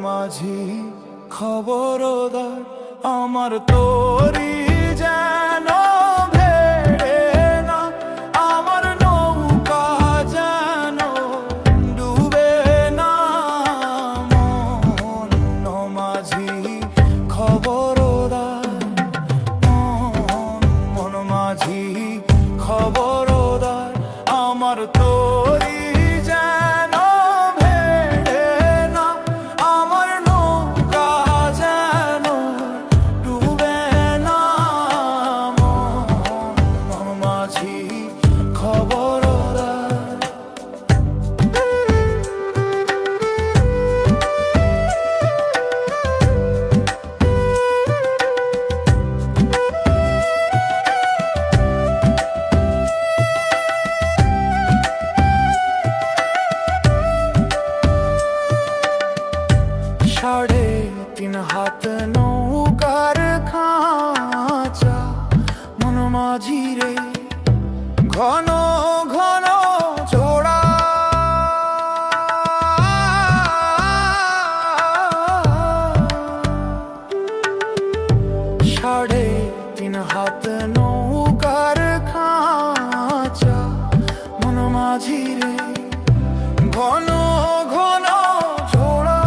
মাঝি খবরদার, আমার তোরি যেন ভেড়ে না, আমার নৌকা যেন ডুবে না। মন মাঝি খবরদার, মন মাঝি খবরদার, আমার তোরি সাড়ে তিন হাত নৌকার খাঁচা, মন মাঝি রে ঘন ঘন জোড়া। সাড়ে তিন হাত নৌকার খাঁচা, মন মাঝি রে ঘন ঘন জোড়া।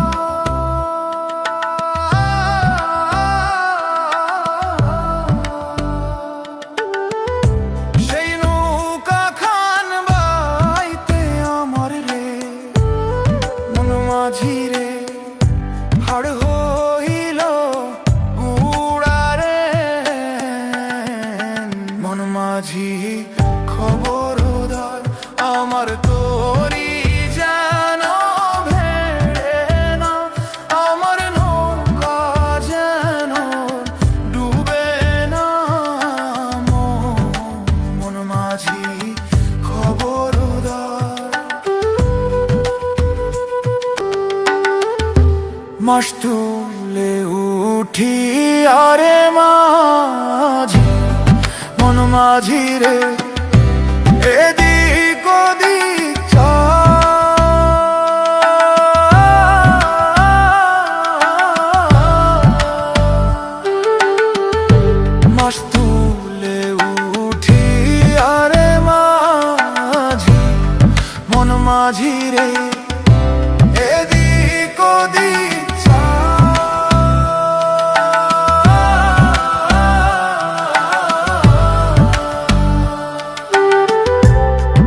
সেই নৌকা খান বাইতে আমার রে মন মাঝি রে হাড় হইল গুড়া রে। মন মাঝি খবরদার, আমার তোরি যেন ভেড়ে না, আমার নৌকা যেন ডুবে না। মন মাঝি খবরদার। মাস তুলে উঠি আরে মাঝি, মন মাঝি রে এদিক ওদিক মাস তুলে উঠি আরে মাঝি, মন মাঝি রে এদিক ওদিক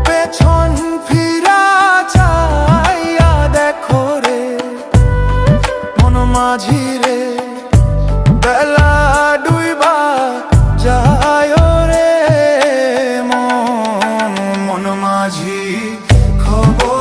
পেছন ফিরা চাইয়া দেখো রে মন মাঝি রে বেলা ডুইবা যায় রে। মন মাঝি খবর